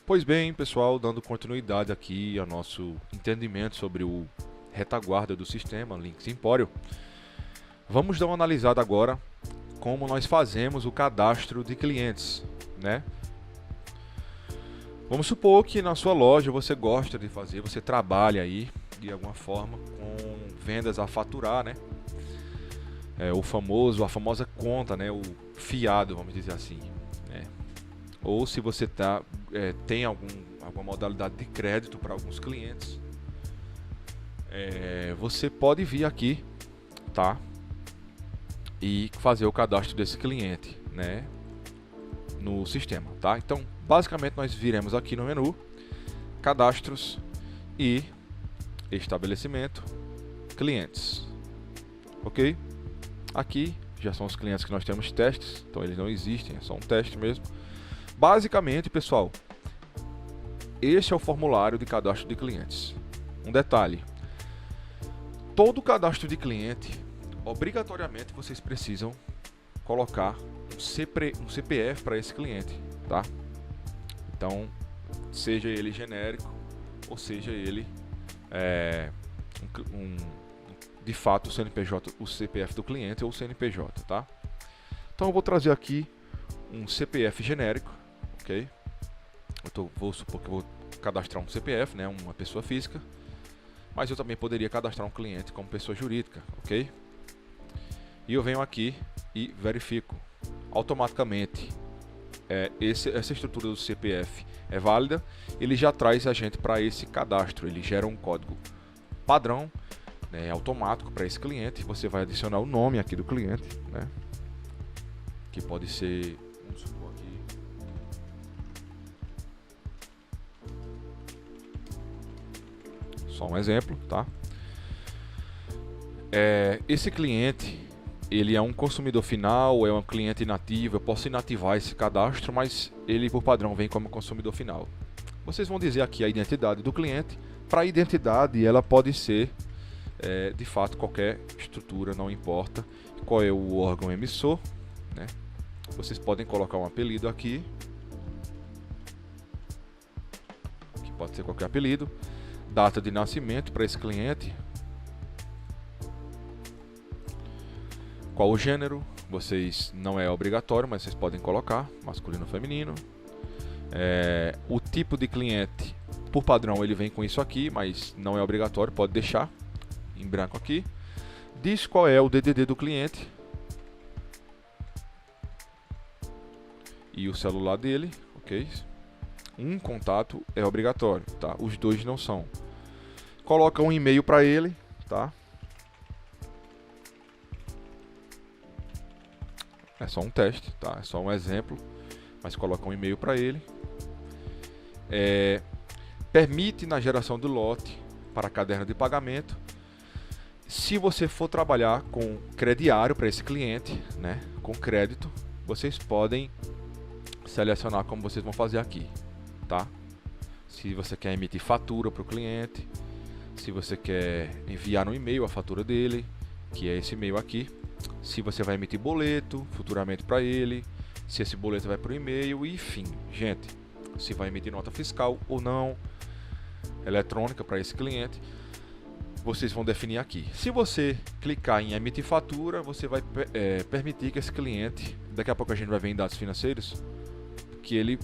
Pois bem, pessoal, dando continuidade aqui ao nosso entendimento sobre o retaguarda do sistema Linux Emporium, vamos dar uma analisada agora como nós fazemos o cadastro de clientes, né? Vamos supor que na sua loja você gosta de fazer, você trabalha aí de alguma forma com vendas a faturar, né? A famosa conta, né? O fiado, vamos dizer assim, né? Ou se você tem alguma modalidade de crédito para alguns clientes, você pode vir aqui, tá? E fazer o cadastro desse cliente, né? No sistema, tá? Então, basicamente nós viremos aqui no menu cadastros e estabelecimento clientes, ok? Aqui já são os clientes que nós temos testes, então eles não existem, é só um teste mesmo. Basicamente, pessoal, este é o formulário de cadastro de clientes. Um detalhe: todo cadastro de cliente, obrigatoriamente vocês precisam colocar um CPF para esse cliente, tá? Então, seja ele genérico ou seja ele de fato o CNPJ, o CPF do cliente ou o CNPJ, tá? Então eu vou trazer aqui um CPF genérico, ok? Vou supor que eu vou cadastrar um CPF, né, uma pessoa física, mas eu também poderia cadastrar um cliente como pessoa jurídica, ok? E eu venho aqui e verifico automaticamente essa estrutura do CPF é válida, ele já traz a gente para esse cadastro, ele gera um código padrão, né, automático para esse cliente. Você vai adicionar o nome aqui do cliente, né, que pode ser, vamos supor aqui, só um exemplo, tá? Esse cliente, ele é um consumidor final, é um cliente inativo. Eu posso inativar esse cadastro, mas ele por padrão vem como consumidor final. Vocês vão dizer aqui a identidade do cliente. Para a identidade, ela pode ser de fato qualquer estrutura, não importa qual é o órgão emissor, né? Vocês podem colocar um apelido aqui, que pode ser qualquer apelido, data de nascimento para esse cliente, qual o gênero, vocês não é obrigatório, mas vocês podem colocar masculino ou feminino. O tipo de cliente, por padrão ele vem com isso aqui, mas não é obrigatório, pode deixar em branco aqui. Diz qual é o DDD do cliente e o celular dele, ok? Um contato é obrigatório, tá? Os dois não são. Coloca um e-mail para ele, tá? É só um teste, tá? É só um exemplo, mas coloca um e-mail para ele. Permite na geração do lote para caderno de pagamento. Se você for trabalhar com crediário para esse cliente, né, com crédito, vocês podem selecionar como vocês vão fazer aqui, tá? Se você quer emitir fatura para o cliente, se você quer enviar no e-mail a fatura dele, que é esse e-mail aqui. Se você vai emitir boleto futuramente para ele, se esse boleto vai para o e-mail, enfim, gente, se vai emitir nota fiscal ou não, eletrônica para esse cliente, vocês vão definir aqui. Se você clicar em emitir fatura, você vai permitir que esse cliente, daqui a pouco a gente vai ver em dados financeiros, que ele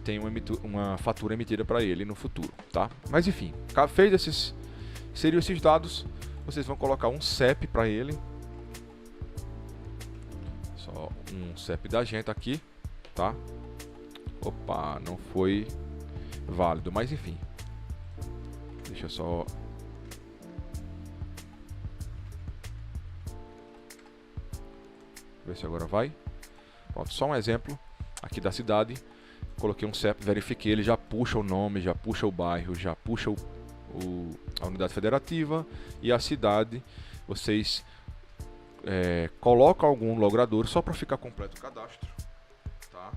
tenha uma fatura emitida para ele no futuro, tá? Mas enfim, fez esses dados, vocês vão colocar um CEP para ele. Só um CEP da gente aqui, tá? Opa, não foi válido, mas enfim. Deixa eu só... ver se agora vai. Pronto, só um exemplo aqui da cidade. Coloquei um CEP, verifiquei, ele já puxa o nome, já puxa o bairro, já puxa a unidade federativa e a cidade. Vocês colocam algum logrador só para ficar completo o cadastro, tá?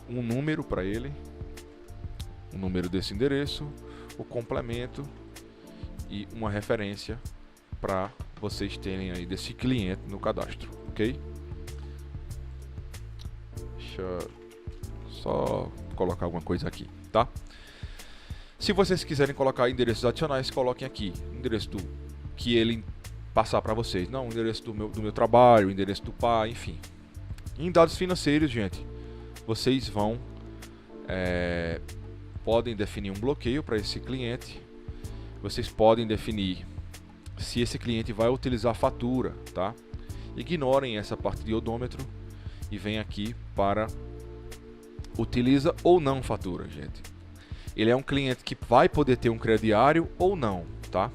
Um número para ele, o número desse endereço, o complemento e uma referência para vocês terem aí desse cliente no cadastro, ok? Deixa eu só colocar alguma coisa aqui, tá? Se vocês quiserem colocar endereços adicionais, coloquem aqui. Endereço do que ele passar para vocês. Não, o endereço do meu trabalho, o endereço do pai, enfim. Em dados financeiros, gente, vocês vão podem definir um bloqueio para esse cliente. Vocês podem definir se esse cliente vai utilizar fatura, tá? Ignorem essa parte de odômetro e vem aqui para utiliza ou não fatura, gente. Ele é um cliente que vai poder ter um crediário ou não, tá?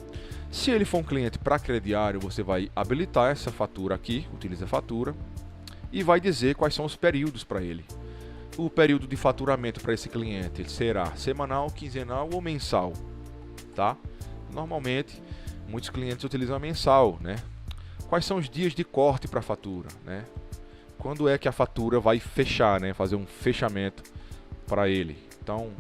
Se ele for um cliente para crediário, você vai habilitar essa fatura aqui, utiliza fatura, e vai dizer quais são os períodos para ele. O período de faturamento para esse cliente será semanal, quinzenal ou mensal, tá? Normalmente, muitos clientes utilizam mensal, né? Quais são os dias de corte para a fatura, né? Quando é que a fatura vai fechar, né? Fazer um fechamento para ele. Então,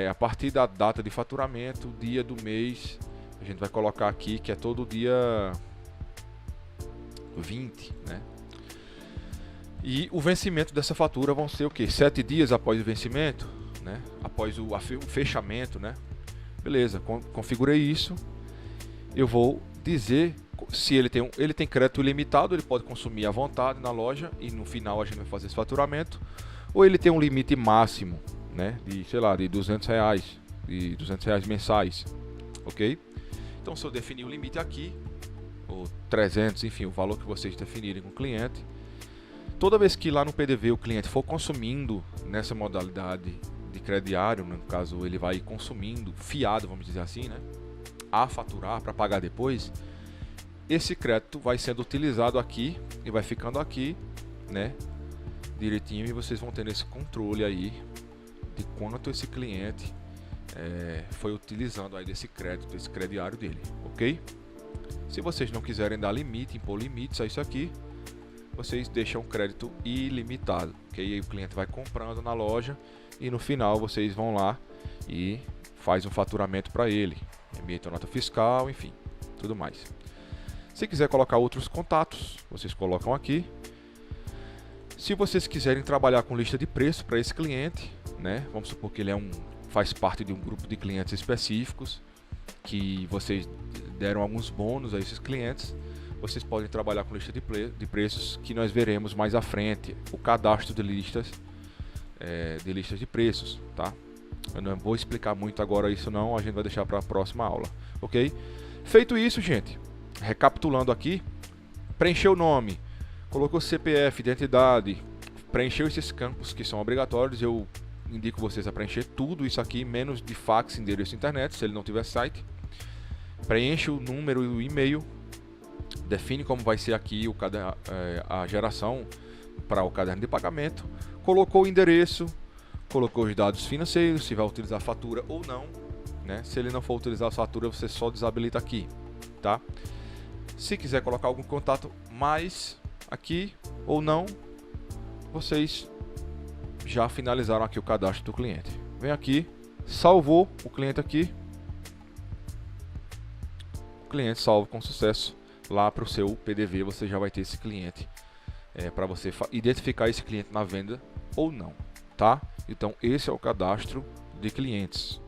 a partir da data de faturamento, dia do mês, a gente vai colocar aqui que é todo dia 20, né? E o vencimento dessa fatura vão ser o quê? 7 dias após o vencimento, né? Após o fechamento, né? Beleza, configurei isso. Eu vou dizer se ele tem crédito ilimitado, ele pode consumir à vontade na loja e no final a gente vai fazer esse faturamento. Ou ele tem um limite máximo, né? De, sei lá, de R$200, de R$200 mensais, ok? Então se eu definir o limite aqui, ou 300, enfim, o valor que vocês definirem com o cliente, toda vez que lá no PDV o cliente for consumindo nessa modalidade de crediário, no caso ele vai consumindo fiado, vamos dizer assim, né, a faturar para pagar depois, esse crédito vai sendo utilizado aqui e vai ficando aqui, né, direitinho, e vocês vão tendo esse controle aí de quanto esse cliente foi utilizando aí desse crédito, desse crediário dele, ok? Se vocês não quiserem dar limite, impor limites a isso aqui, vocês deixam crédito ilimitado, ok? Aí o cliente vai comprando na loja e no final vocês vão lá e faz um faturamento para ele, emite a nota fiscal, enfim, tudo mais. Se quiser colocar outros contatos, vocês colocam aqui. Se vocês quiserem trabalhar com lista de preço para esse cliente, né? Vamos supor que ele faz parte de um grupo de clientes específicos, que vocês deram alguns bônus a esses clientes. Vocês podem trabalhar com lista de preços, que nós veremos mais à frente, o cadastro de listas de preços, tá? Eu não vou explicar muito agora isso não, a gente vai deixar para a próxima aula, ok? Feito isso, gente, recapitulando aqui, preencheu o nome, colocou CPF, identidade, preencheu esses campos que são obrigatórios. Eu indico vocês a preencher tudo isso aqui, menos de fax, endereço internet, se ele não tiver site. Preenche o número e o e-mail, define como vai ser aqui a geração para o caderno de pagamento, colocou o endereço, colocou os dados financeiros, se vai utilizar fatura ou não, né? Se ele não for utilizar a fatura, você só desabilita aqui, tá? Se quiser colocar algum contato mais aqui ou não, vocês já finalizaram aqui o cadastro do cliente. Vem aqui, salvou o cliente aqui, o cliente salvo com sucesso lá para o seu PDV. Você já vai ter esse cliente para você identificar esse cliente na venda ou não, tá? Então esse é o cadastro de clientes.